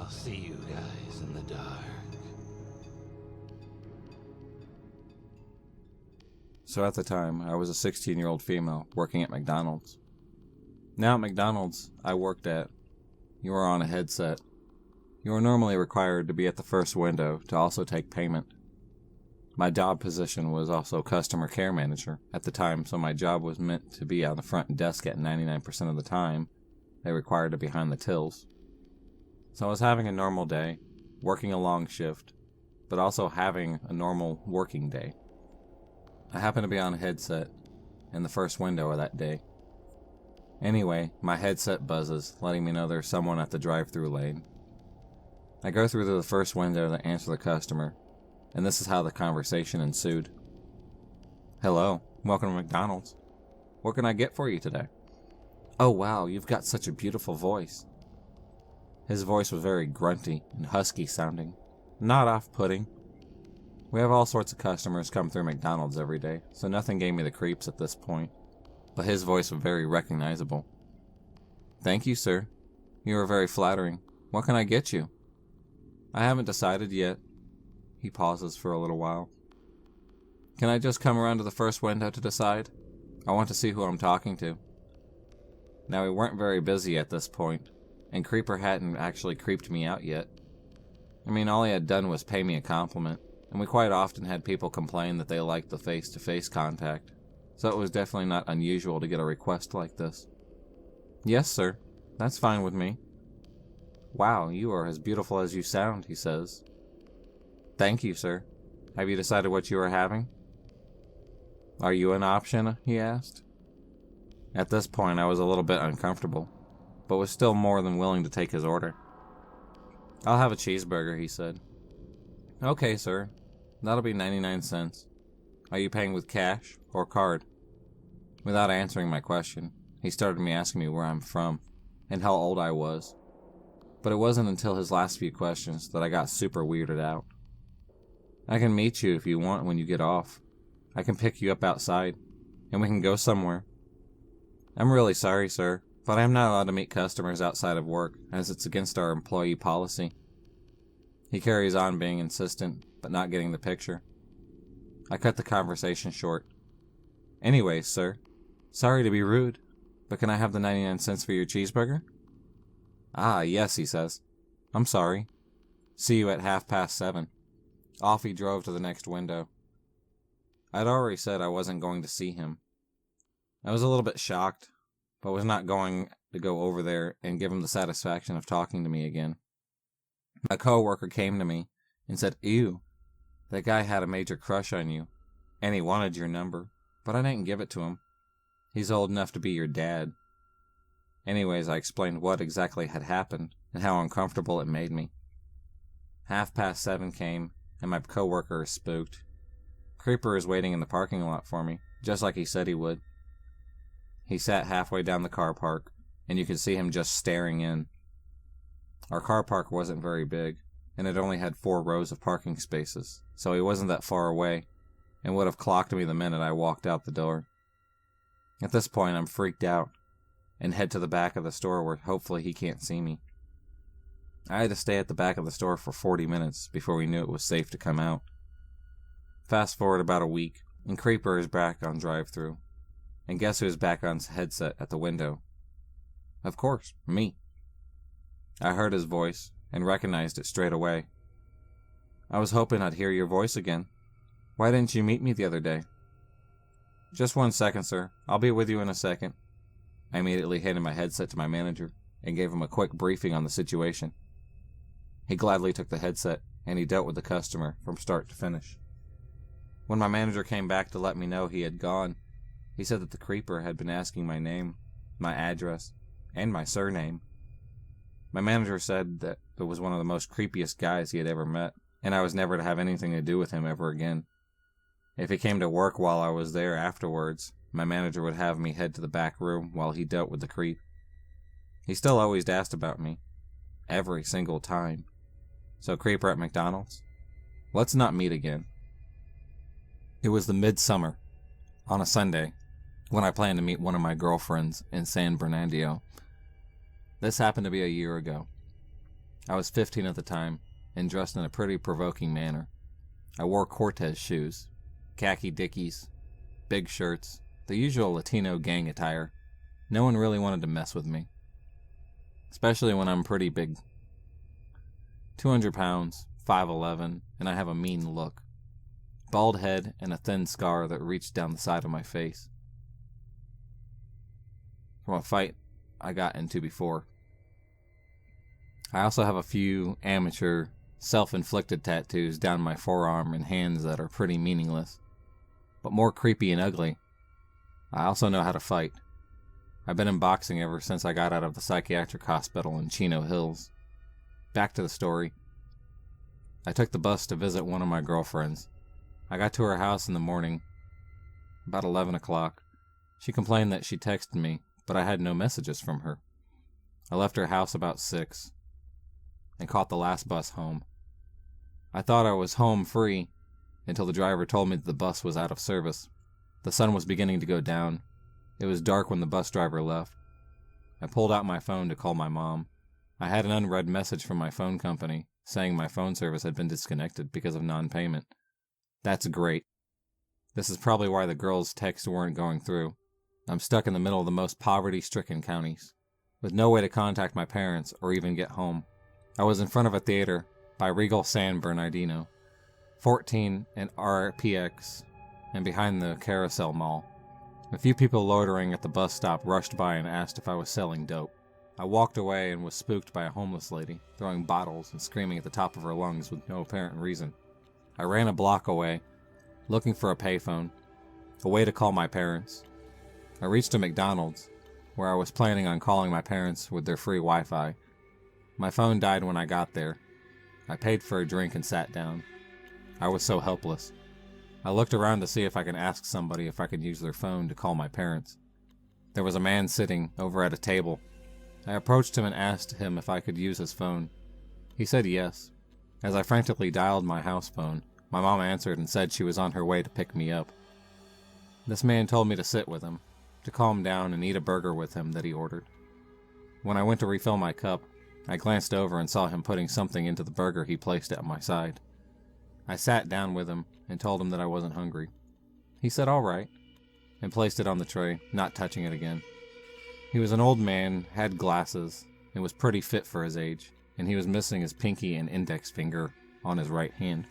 I'll see you guys in the dark. So at the time, I was a 16-year-old female working at McDonald's. Now at McDonald's I worked at, you were on a headset. You were normally required to be at the first window to also take payment. My job position was also customer care manager at the time, so my job was meant to be on the front desk at 99% of the time. They required to be behind the tills. So I was having a normal day, working a long shift, but also having a normal working day. I happened to be on a headset in the first window of that day. Anyway, my headset buzzes, letting me know there's someone at the drive-thru lane. I go through to the first window to answer the customer, and this is how the conversation ensued. Hello, welcome to McDonald's. What can I get for you today? Oh wow, you've got such a beautiful voice. His voice was very grunty and husky sounding, not off-putting. We have all sorts of customers come through McDonald's every day, so nothing gave me the creeps at this point, but his voice was very recognizable. Thank you, sir. You are very flattering. What can I get you? I haven't decided yet. He pauses for a little while. Can I just come around to the first window to decide? I want to see who I'm talking to. Now, we weren't very busy at this point, and Creeper hadn't actually creeped me out yet. I mean, all he had done was pay me a compliment, and we quite often had people complain that they liked the face-to-face contact, so it was definitely not unusual to get a request like this. Yes, sir. That's fine with me. Wow, you are as beautiful as you sound, he says. Thank you, sir. Have you decided what you are having? Are you an option? He asked. At this point, I was a little bit uncomfortable, but was still more than willing to take his order. I'll have a cheeseburger, he said. Okay, sir. That'll be 99 cents. Are you paying with cash or card? Without answering my question, he started asking me where I'm from and how old I was. But it wasn't until his last few questions that I got super weirded out. I can meet you if you want when you get off. I can pick you up outside, and we can go somewhere. I'm really sorry, sir, but I am not allowed to meet customers outside of work, as it's against our employee policy. He carries on being insistent, but not getting the picture. I cut the conversation short. Anyways, sir, sorry to be rude, but can I have the 99 cents for your cheeseburger? Ah, yes, he says. I'm sorry. See you at 7:30. Off he drove to the next window. I'd already said I wasn't going to see him. I was a little bit shocked, but was not going to go over there and give him the satisfaction of talking to me again. My coworker came to me and said, Ew, that guy had a major crush on you, and he wanted your number, but I didn't give it to him. He's old enough to be your dad. Anyways, I explained what exactly had happened and how uncomfortable it made me. 7:30 came, and my coworker is spooked. Creeper is waiting in the parking lot for me, just like he said he would. He sat halfway down the car park, and you could see him just staring in. Our car park wasn't very big, and it only had 4 rows of parking spaces, so he wasn't that far away, and would have clocked me the minute I walked out the door. At this point, I'm freaked out, and head to the back of the store where hopefully he can't see me. I had to stay at the back of the store for 40 minutes before we knew it was safe to come out. Fast forward about a week, and Creeper is back on drive-thru. And guess who's back on headset at the window? Of course, me. I heard his voice and recognized it straight away. I was hoping I'd hear your voice again. Why didn't you meet me the other day? Just 1 second, sir. I'll be with you in a second. I immediately handed my headset to my manager and gave him a quick briefing on the situation. He gladly took the headset, and he dealt with the customer from start to finish. When my manager came back to let me know he had gone, he said that the Creeper had been asking my name, my address, and my surname. My manager said that it was one of the most creepiest guys he had ever met, and I was never to have anything to do with him ever again. If he came to work while I was there afterwards, my manager would have me head to the back room while he dealt with the creep. He still always asked about me. Every single time. So, Creeper at McDonald's, let's not meet again. It was the midsummer, on a Sunday, when I planned to meet one of my girlfriends in San Bernardino. This happened to be a year ago. I was 15 at the time, and dressed in a pretty provoking manner. I wore Cortez shoes, khaki dickies, big shirts, the usual Latino gang attire. No one really wanted to mess with me, especially when I'm pretty big. 200 pounds, 5'11", and I have a mean look. Bald head and a thin scar that reached down the side of my face, from a fight I got into before. I also have a few amateur, self-inflicted tattoos down my forearm and hands that are pretty meaningless, but more creepy and ugly. I also know how to fight. I've been in boxing ever since I got out of the psychiatric hospital in Chino Hills. Back to the story. I took the bus to visit one of my girlfriends. I got to her house in the morning, about 11 o'clock. She complained that she texted me, but I had no messages from her. I left her house about 6 and caught the last bus home. I thought I was home free until the driver told me that the bus was out of service. The sun was beginning to go down. It was dark when the bus driver left. I pulled out my phone to call my mom. I had an unread message from my phone company saying my phone service had been disconnected because of non-payment. That's great. This is probably why the girls' texts weren't going through. I'm stuck in the middle of the most poverty-stricken counties, with no way to contact my parents or even get home. I was in front of a theater by Regal San Bernardino, 14 and RPX, and behind the Carousel Mall. A few people loitering at the bus stop rushed by and asked if I was selling dope. I walked away and was spooked by a homeless lady, throwing bottles and screaming at the top of her lungs with no apparent reason. I ran a block away, looking for a payphone, a way to call my parents. I reached a McDonald's, where I was planning on calling my parents with their free Wi-Fi. My phone died when I got there. I paid for a drink and sat down. I was so helpless. I looked around to see if I could ask somebody if I could use their phone to call my parents. There was a man sitting over at a table. I approached him and asked him if I could use his phone. He said yes. As I frantically dialed my house phone, my mom answered and said she was on her way to pick me up. This man told me to sit with him, to calm down and eat a burger with him that he ordered. When I went to refill my cup, I glanced over and saw him putting something into the burger he placed at my side. I sat down with him and told him that I wasn't hungry. He said all right, and placed it on the tray, not touching it again. He was an old man, had glasses, and was pretty fit for his age, and he was missing his pinky and index finger on his right hand,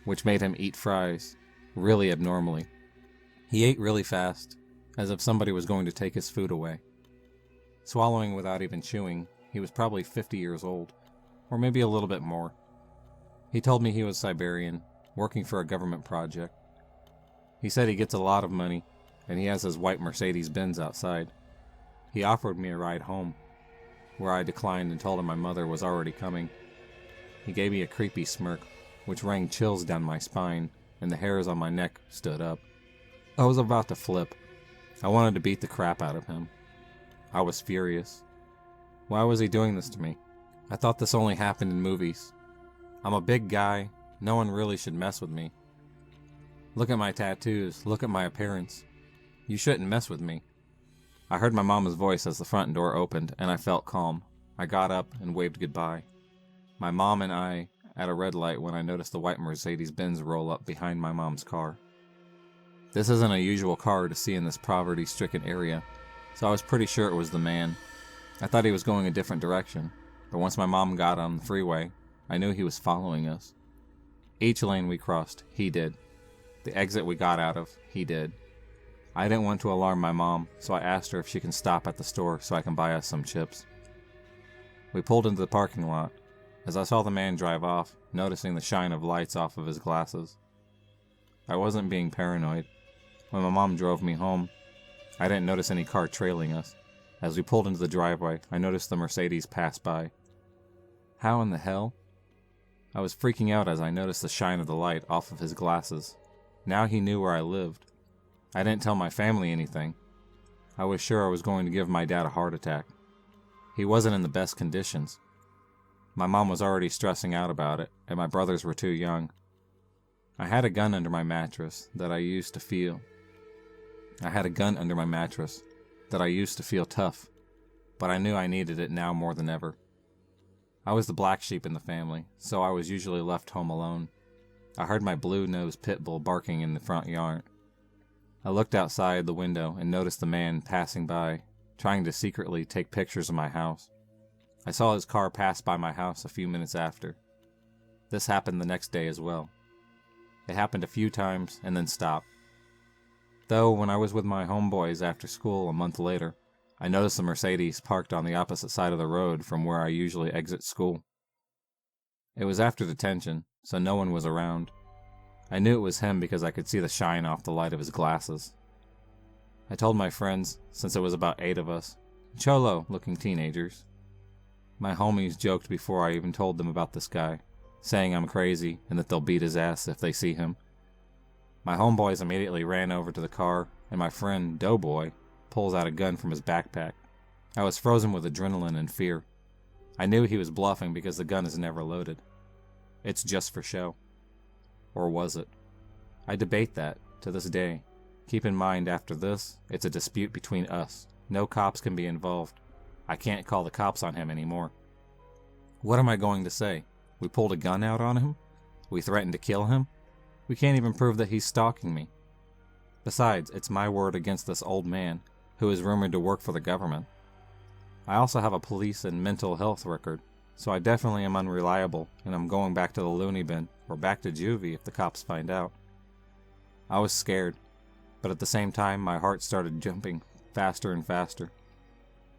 which made him eat fries really abnormally. He ate really fast, as if somebody was going to take his food away. Swallowing without even chewing, he was probably 50 years old, or maybe a little bit more. He told me he was Siberian, working for a government project. He said he gets a lot of money, and he has his white Mercedes-Benz outside. He offered me a ride home, where I declined and told him my mother was already coming. He gave me a creepy smirk, which rang chills down my spine, and the hairs on my neck stood up. I was about to flip. I wanted to beat the crap out of him. I was furious. Why was he doing this to me? I thought this only happened in movies. I'm a big guy. No one really should mess with me. Look at my tattoos. Look at my appearance. You shouldn't mess with me. I heard my mama's voice as the front door opened, and I felt calm. I got up and waved goodbye. My mom and I at a red light when I noticed the white Mercedes-Benz roll up behind my mom's car. This isn't a usual car to see in this poverty-stricken area, so I was pretty sure it was the man. I thought he was going a different direction, but once my mom got on the freeway, I knew he was following us. Each lane we crossed, he did. The exit we got out of, he did. I didn't want to alarm my mom, so I asked her if she can stop at the store so I can buy us some chips. We pulled into the parking lot. As I saw the man drive off, noticing the shine of lights off of his glasses. I wasn't being paranoid. When my mom drove me home, I didn't notice any car trailing us. As we pulled into the driveway, I noticed the Mercedes pass by. How in the hell? I was freaking out as I noticed the shine of the light off of his glasses. Now he knew where I lived. I didn't tell my family anything. I was sure I was going to give my dad a heart attack. He wasn't in the best conditions. My mom was already stressing out about it, and my brothers were too young. I had a gun under my mattress that I used to feel tough, but I knew I needed it now more than ever. I was the black sheep in the family, so I was usually left home alone. I heard my blue-nosed pit bull barking in the front yard. I looked outside the window and noticed the man passing by, trying to secretly take pictures of my house. I saw his car pass by my house a few minutes after. This happened the next day as well. It happened a few times and then stopped. Though when I was with my homeboys after school a month later, I noticed a Mercedes parked on the opposite side of the road from where I usually exit school. It was after detention, so no one was around. I knew it was him because I could see the shine off the light of his glasses. I told my friends, since it was about 8 of us, cholo-looking teenagers. My homies joked before I even told them about this guy, saying I'm crazy and that they'll beat his ass if they see him. My homeboys immediately ran over to the car, and my friend, Doughboy, pulls out a gun from his backpack. I was frozen with adrenaline and fear. I knew he was bluffing because the gun is never loaded. It's just for show. Or was it? I debate that, to this day. Keep in mind, after this, it's a dispute between us. No cops can be involved. I can't call the cops on him anymore. What am I going to say? We pulled a gun out on him? We threatened to kill him? We can't even prove that he's stalking me. Besides, it's my word against this old man, who is rumored to work for the government. I also have a police and mental health record, so I definitely am unreliable, and I'm going back to the loony bin, or back to juvie if the cops find out. I was scared, but at the same time my heart started jumping faster and faster.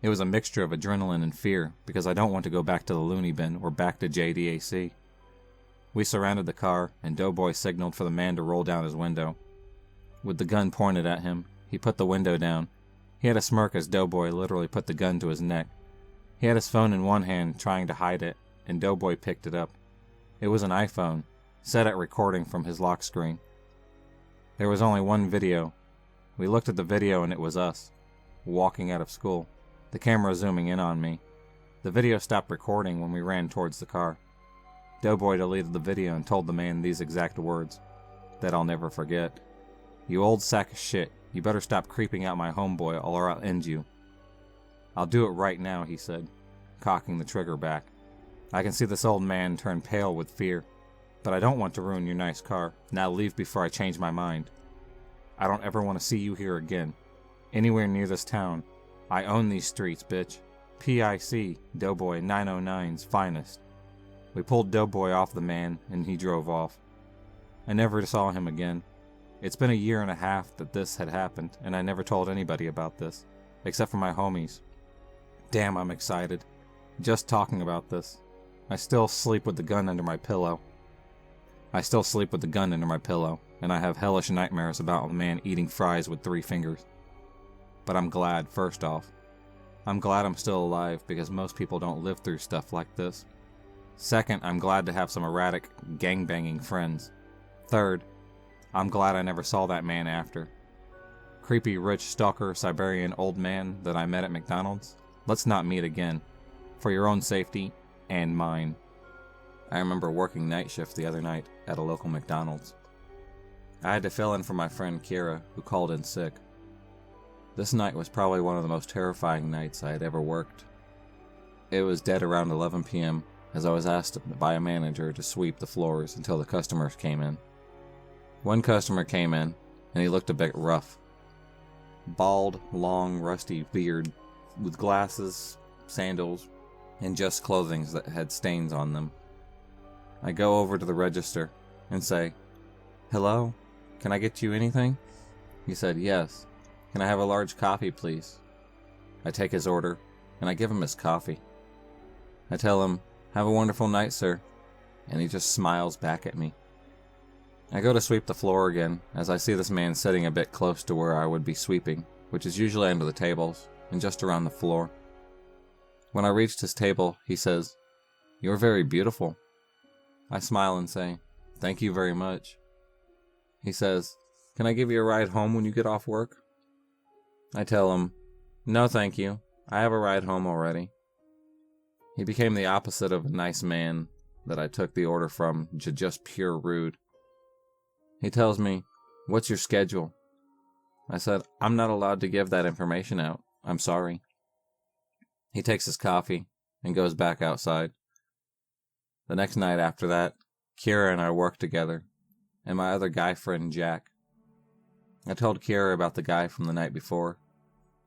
It was a mixture of adrenaline and fear, because I don't want to go back to the loony bin or back to JDAC. We surrounded the car, and Doughboy signaled for the man to roll down his window. With the gun pointed at him, he put the window down. He had a smirk as Doughboy literally put the gun to his neck. He had his phone in one hand, trying to hide it, and Doughboy picked it up. It was an iPhone, set at recording from his lock screen. There was only one video. We looked at the video and it was us, walking out of school, the camera zooming in on me. The video stopped recording when we ran towards the car. Doughboy deleted the video and told the man these exact words, that I'll never forget. "You old sack of shit, you better stop creeping out my homeboy or I'll end you." "I'll do it right now," he said, cocking the trigger back. I can see this old man turn pale with fear. "But I don't want to ruin your nice car. Now leave before I change my mind. I don't ever want to see you here again. Anywhere near this town. I own these streets, bitch. PIC, Doughboy 909's finest." We pulled Doughboy off the man, and he drove off. I never saw him again. It's been a year and a half that this had happened, and I never told anybody about this, except for my homies. Damn, I'm excited. Just talking about this. I still sleep with the gun under my pillow. And I have hellish nightmares about a man eating fries with 3 fingers. But I'm glad, first off. I'm glad I'm still alive, because most people don't live through stuff like this. Second, I'm glad to have some erratic, gangbanging friends. Third, I'm glad I never saw that man after. Creepy, rich, stalker, Siberian old man that I met at McDonald's? Let's not meet again. For your own safety, and mine. I remember working night shift the other night at a local McDonald's. I had to fill in for my friend Kira, who called in sick. This night was probably one of the most terrifying nights I had ever worked. It was dead around 11 p.m. as I was asked by a manager to sweep the floors until the customers came in. One customer came in, and he looked a bit rough. Bald, long, rusty beard, with glasses, sandals, and just clothing that had stains on them. I go over to the register and say, "Hello, can I get you anything?" He said, "Yes. Can I have a large coffee, please?" I take his order, and I give him his coffee. I tell him, "Have a wonderful night, sir," and he just smiles back at me. I go to sweep the floor again, as I see this man sitting a bit close to where I would be sweeping, which is usually under the tables, and just around the floor. When I reached his table, he says, "You're very beautiful." I smile and say, "Thank you very much." He says, "Can I give you a ride home when you get off work?" I tell him, "No thank you, I have a ride home already." He became the opposite of a nice man that I took the order from, just pure rude. He tells me, "What's your schedule?" I said, "I'm not allowed to give that information out. I'm sorry." He takes his coffee and goes back outside. The next night after that, Kira and I worked together, and my other guy friend, Jack. I told Kira about the guy from the night before,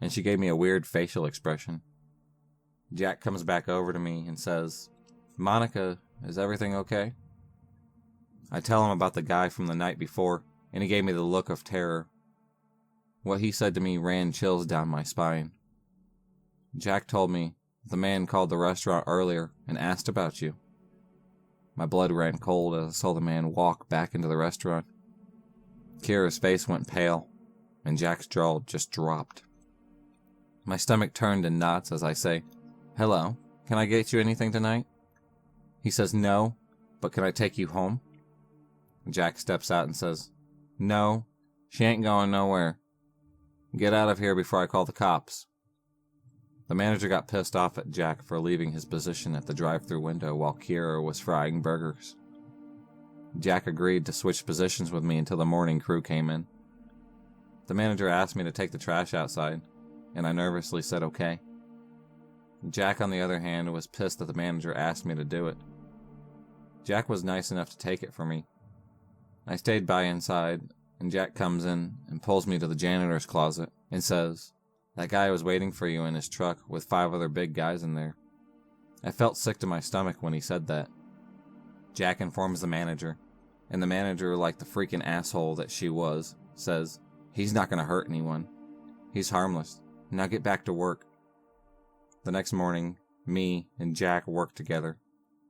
and she gave me a weird facial expression. Jack comes back over to me and says, "Monica, is everything okay?" I tell him about the guy from the night before, and he gave me the look of terror. What he said to me ran chills down my spine. Jack told me the man called the restaurant earlier and asked about you. My blood ran cold as I saw the man walk back into the restaurant. Kira's face went pale, and Jack's jaw just dropped. My stomach turned in knots as I say, "Hello, can I get you anything tonight?" He says, "No, but can I take you home?" Jack steps out and says, "No, she ain't going nowhere. Get out of here before I call the cops." The manager got pissed off at Jack for leaving his position at the drive-thru window while Kira was frying burgers. Jack agreed to switch positions with me until the morning crew came in. The manager asked me to take the trash outside, and I nervously said okay. Jack, on the other hand, was pissed that the manager asked me to do it. Jack was nice enough to take it for me. I stayed by inside, and Jack comes in and pulls me to the janitor's closet and says, "That guy was waiting for you in his truck with 5 other big guys in there." I felt sick to my stomach when he said that. Jack informs the manager, and the manager, like the freaking asshole that she was, says, "He's not going to hurt anyone. He's harmless. Now get back to work." The next morning, me and Jack worked together,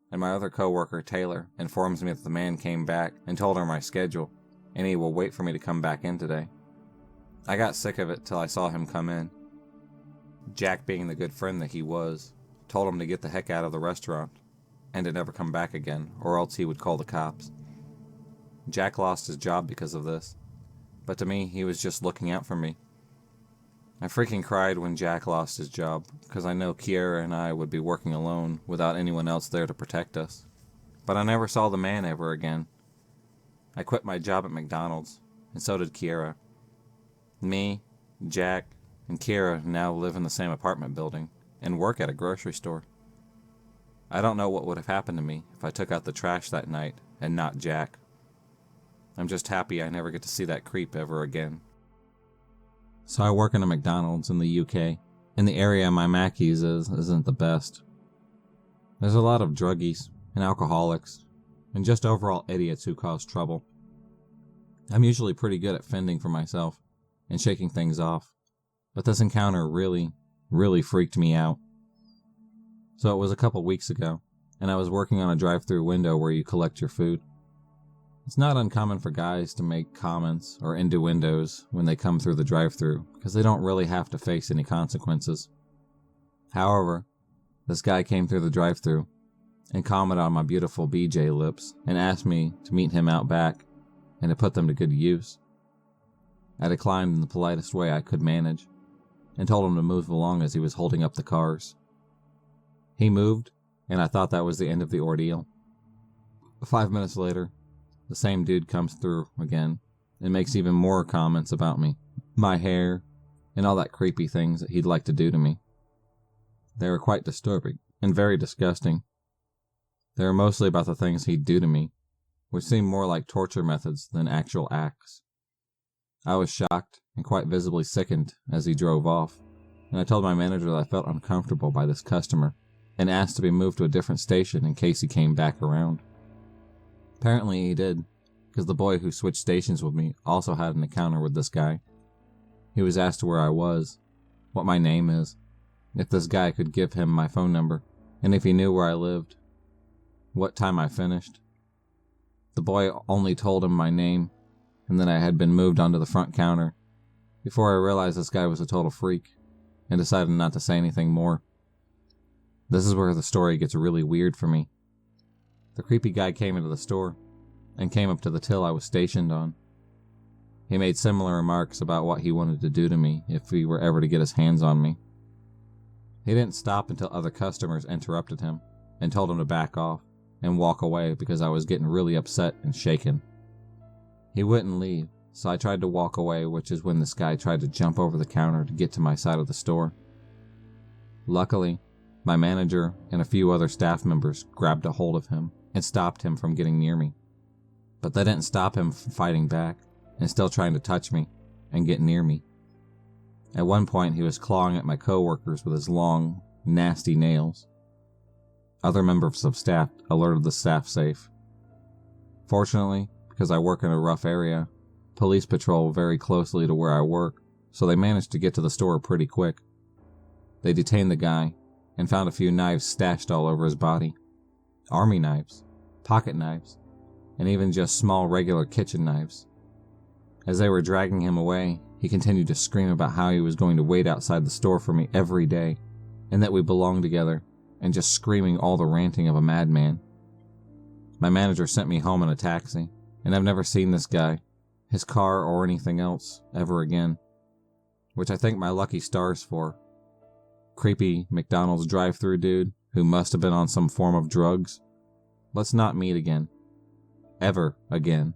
and my other coworker, Taylor, informs me that the man came back and told her my schedule, and he will wait for me to come back in today. I got sick of it till I saw him come in. Jack, being the good friend that he was, told him to get the heck out of the restaurant and to never come back again, or else he would call the cops. Jack lost his job because of this, but to me, he was just looking out for me. I freaking cried when Jack lost his job, because I know Kiera and I would be working alone without anyone else there to protect us. But I never saw the man ever again. I quit my job at McDonald's, and so did Kiera. Me, Jack, and Kira now live in the same apartment building and work at a grocery store. I don't know what would have happened to me if I took out the trash that night and not Jack. I'm just happy I never get to see that creep ever again. So I work in a McDonald's in the UK, and the area my Mackey's isn't the best. There's a lot of druggies and alcoholics, and just overall idiots who cause trouble. I'm usually pretty good at fending for myself and shaking things off, but this encounter really freaked me out. So it was a couple weeks ago, and I was working on a drive-thru window where you collect your food. It's not uncommon for guys to make comments or innuendos when they come through the drive-thru, because they don't really have to face any consequences. However, this guy came through the drive-thru and commented on my beautiful BJ lips and asked me to meet him out back and to put them to good use. I declined in the politest way I could manage and told him to move along as he was holding up the cars. He moved, and I thought that was the end of the ordeal. 5 minutes later, the same dude comes through again and makes even more comments about me, my hair, and all that creepy things that he'd like to do to me. They were quite disturbing and very disgusting. They were mostly about the things he'd do to me, which seemed more like torture methods than actual acts. I was shocked and quite visibly sickened as he drove off, and I told my manager that I felt uncomfortable by this customer and asked to be moved to a different station in case he came back around. Apparently he did, because the boy who switched stations with me also had an encounter with this guy. He was asked where I was, what my name is, if this guy could give him my phone number, and if he knew where I lived, what time I finished. The boy only told him my name, and that I had been moved onto the front counter, before I realized this guy was a total freak, and decided not to say anything more. This is where the story gets really weird for me. The creepy guy came into the store, and came up to the till I was stationed on. He made similar remarks about what he wanted to do to me if he were ever to get his hands on me. He didn't stop until other customers interrupted him, and told him to back off, and walk away because I was getting really upset and shaken. He wouldn't leave, so I tried to walk away, which is when this guy tried to jump over the counter to get to my side of the store. Luckily, my manager and a few other staff members grabbed a hold of him It stopped him from getting near me. But that didn't stop him from fighting back and still trying to touch me and get near me. At one point, he was clawing at my coworkers with his long, nasty nails. Other members of staff alerted the staff safe. Fortunately, because I work in a rough area, police patrol very closely to where I work, so they managed to get to the store pretty quick. They detained the guy and found a few knives stashed all over his body. Army knives, pocket knives, and even just small regular kitchen knives. As they were dragging him away, he continued to scream about how he was going to wait outside the store for me every day, and that we belonged together, and just screaming all the ranting of a madman. My manager sent me home in a taxi, and I've never seen this guy, his car, or anything else ever again, which I thank my lucky stars for. Creepy McDonald's drive-thru dude who must have been on some form of drugs. Let's not meet again. Ever again.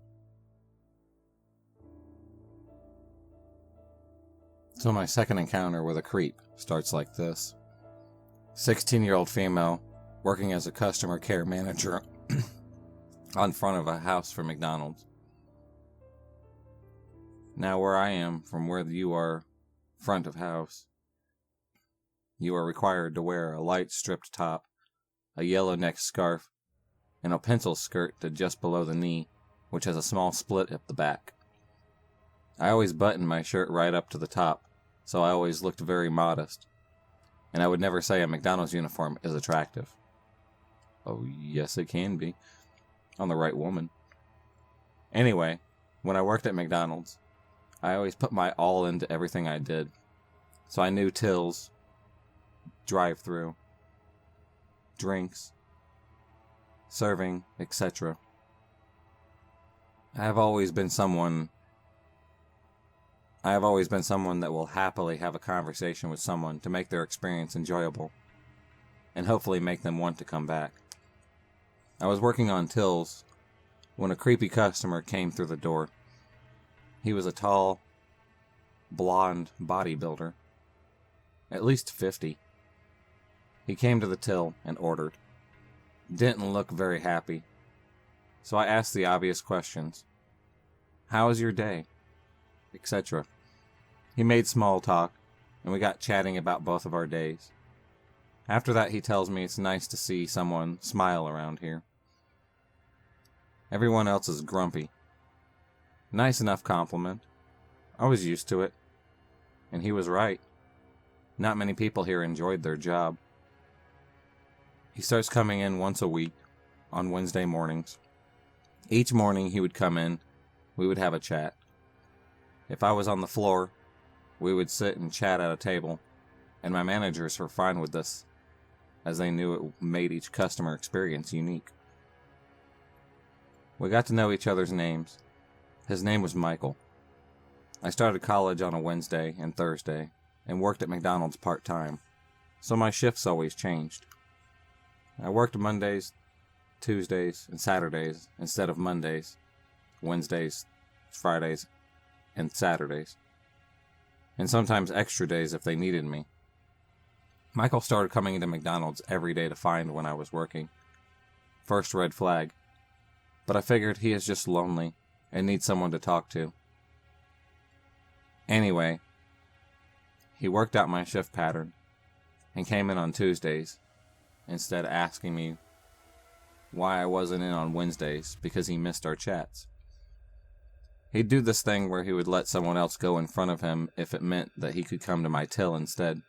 So my second encounter with a creep starts like this. 16-year-old female working as a customer care manager on front of a house for McDonald's. Now where I am from where you are front of house, you are required to wear a light stripped top, a yellow neck scarf, and a pencil skirt to just below the knee, which has a small split at the back. I always button my shirt right up to the top, so I always looked very modest. And I would never say a McDonald's uniform is attractive. Oh, yes it can be. On the right woman. Anyway, when I worked at McDonald's, I always put my all into everything I did. So I knew tills, drive-thru, drinks, serving, etc. I have always been someone that will happily have a conversation with someone to make their experience enjoyable, and hopefully make them want to come back. I was working on tills when a creepy customer came through the door. He was a tall, blonde bodybuilder, at least 50. He came to the till and ordered. Didn't look very happy, so I asked the obvious questions. How was your day? Etc. He made small talk, and we got chatting about both of our days. After that, he tells me it's nice to see someone smile around here. Everyone else is grumpy. Nice enough compliment. I was used to it. And he was right. Not many people here enjoyed their job. He starts coming in once a week, on Wednesday mornings. Each morning he would come in, we would have a chat. If I was on the floor, we would sit and chat at a table, and my managers were fine with this, as they knew it made each customer experience unique. We got to know each other's names. His name was Michael. I started college on a Wednesday and Thursday, and worked at McDonald's part-time, so my shifts always changed. I worked Mondays, Tuesdays, and Saturdays instead of Mondays, Wednesdays, Fridays, and Saturdays, and sometimes extra days if they needed me. Michael started coming into McDonald's every day to find when I was working. First red flag, but I figured he is just lonely and needs someone to talk to. Anyway, he worked out my shift pattern and came in on Tuesdays instead of asking me why I wasn't in on Wednesdays because he missed our chats. He'd do this thing where he would let someone else go in front of him if it meant that he could come to my till instead.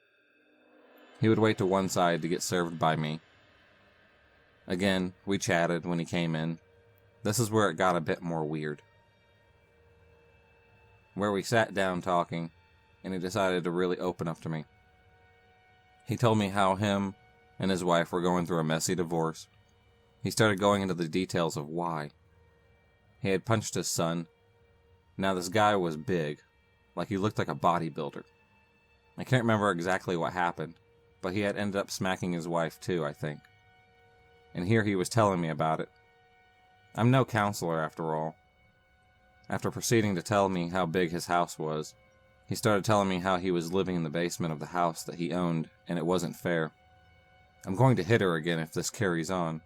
He would wait to one side to get served by me. Again, we chatted when he came in. This is where it got a bit more weird. Where we sat down talking, and he decided to really open up to me. He told me how him and his wife were going through a messy divorce. He started going into the details of why. He had punched his son. Now this guy was big, like he looked like a bodybuilder. I can't remember exactly what happened, but he had ended up smacking his wife too, I think. And here he was telling me about it. I'm no counselor after all. After proceeding to tell me how big his house was, he started telling me how he was living in the basement of the house that he owned, and it wasn't fair. I'm going to hit her again if this carries on.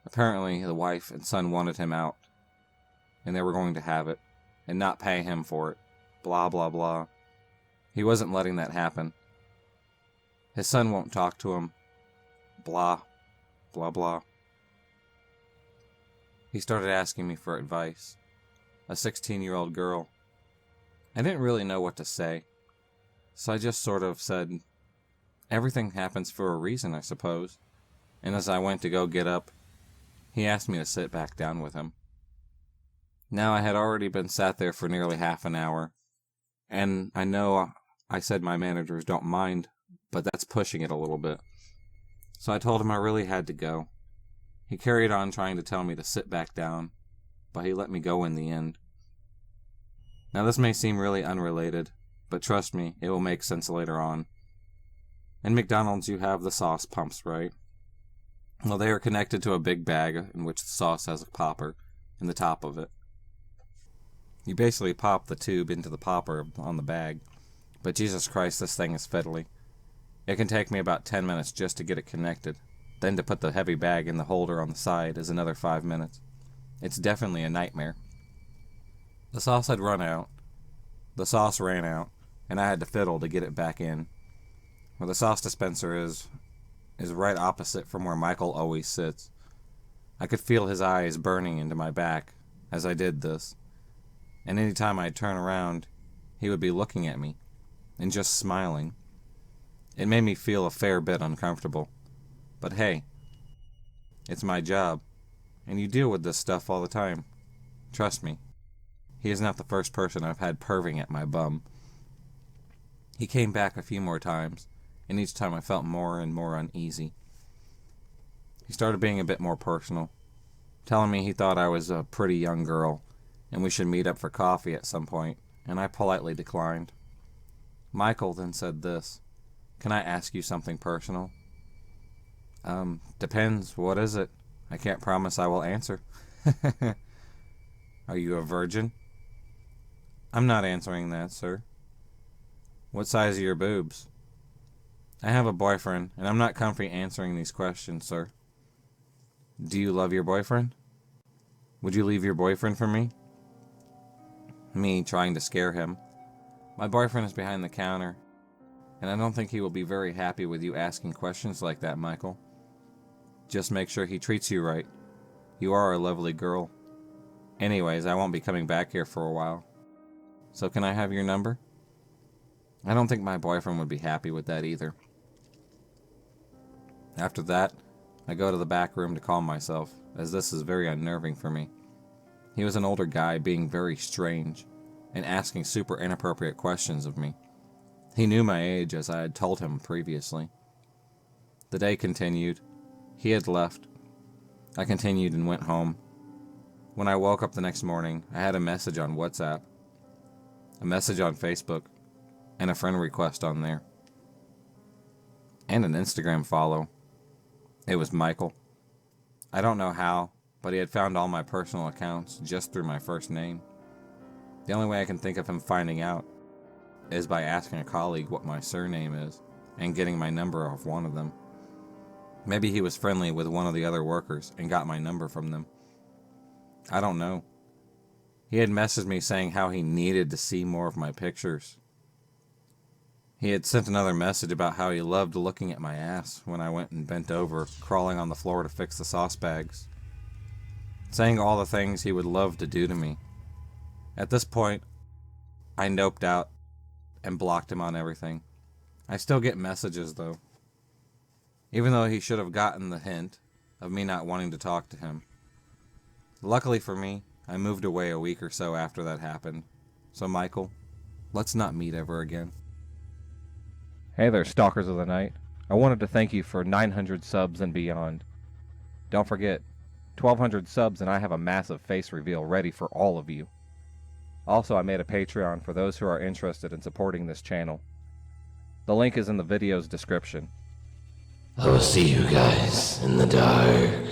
Apparently, the wife and son wanted him out, and they were going to have it, and not pay him for it. Blah, blah, blah. He wasn't letting that happen. His son won't talk to him. Blah, blah, blah. He started asking me for advice. A 16-year-old girl. I didn't really know what to say, so I just sort of said, everything happens for a reason, I suppose. And as I went to go get up, he asked me to sit back down with him. Now I had already been sat there for nearly half an hour, and I know I said my managers don't mind, but that's pushing it a little bit. So I told him I really had to go. He carried on trying to tell me to sit back down, but he let me go in the end. Now this may seem really unrelated, but trust me, it will make sense later on. In McDonald's you have the sauce pumps, right? Well, they are connected to a big bag in which the sauce has a popper in the top of it. You basically pop the tube into the popper on the bag, but Jesus Christ, this thing is fiddly. It can take me about 10 minutes just to get it connected. Then to put the heavy bag in the holder on the side is another 5 minutes. It's definitely a nightmare. The sauce had run out. The sauce ran out, and I had to fiddle to get it back in. Where the sauce dispenser is right opposite from where Michael always sits. I could feel his eyes burning into my back as I did this, and any time I'd turn around, he would be looking at me and just smiling. It made me feel a fair bit uncomfortable. But hey, it's my job, and you deal with this stuff all the time. Trust me, he is not the first person I've had perving at my bum. He came back a few more times, and each time I felt more and more uneasy. He started being a bit more personal, telling me he thought I was a pretty young girl, and we should meet up for coffee at some point, and I politely declined. Michael then said this, "Can I ask you something personal?" Depends. What is it? I can't promise I will answer. Are you a virgin? I'm not answering that, sir. What size are your boobs? I have a boyfriend, and I'm not comfy answering these questions, sir. Do you love your boyfriend? Would you leave your boyfriend for me? Me trying to scare him. My boyfriend is behind the counter, and I don't think he will be very happy with you asking questions like that, Michael. Just make sure he treats you right. You are a lovely girl. Anyways, I won't be coming back here for a while. So can I have your number? I don't think my boyfriend would be happy with that either. After that, I go to the back room to calm myself, as this is very unnerving for me. He was an older guy being very strange, and asking super inappropriate questions of me. He knew my age, as I had told him previously. The day continued. He had left. I continued and went home. When I woke up the next morning, I had a message on WhatsApp, a message on Facebook, and a friend request on there. And an Instagram follow. It was Michael. I don't know how, but he had found all my personal accounts just through my first name. The only way I can think of him finding out is by asking a colleague what my surname is and getting my number off one of them. Maybe he was friendly with one of the other workers and got my number from them. I don't know. He had messaged me saying how he needed to see more of my pictures. He had sent another message about how he loved looking at my ass when I went and bent over, crawling on the floor to fix the sauce bags. Saying all the things he would love to do to me. At this point, I noped out and blocked him on everything. I still get messages though. Even though he should have gotten the hint of me not wanting to talk to him. Luckily for me, I moved away a week or so after that happened. So Michael, let's not meet ever again. Hey there, Stalkers of the Night. I wanted to thank you for 900 subs and beyond. Don't forget, 1,200 subs and I have a massive face reveal ready for all of you. Also, I made a Patreon for those who are interested in supporting this channel. The link is in the video's description. I will see you guys in the dark.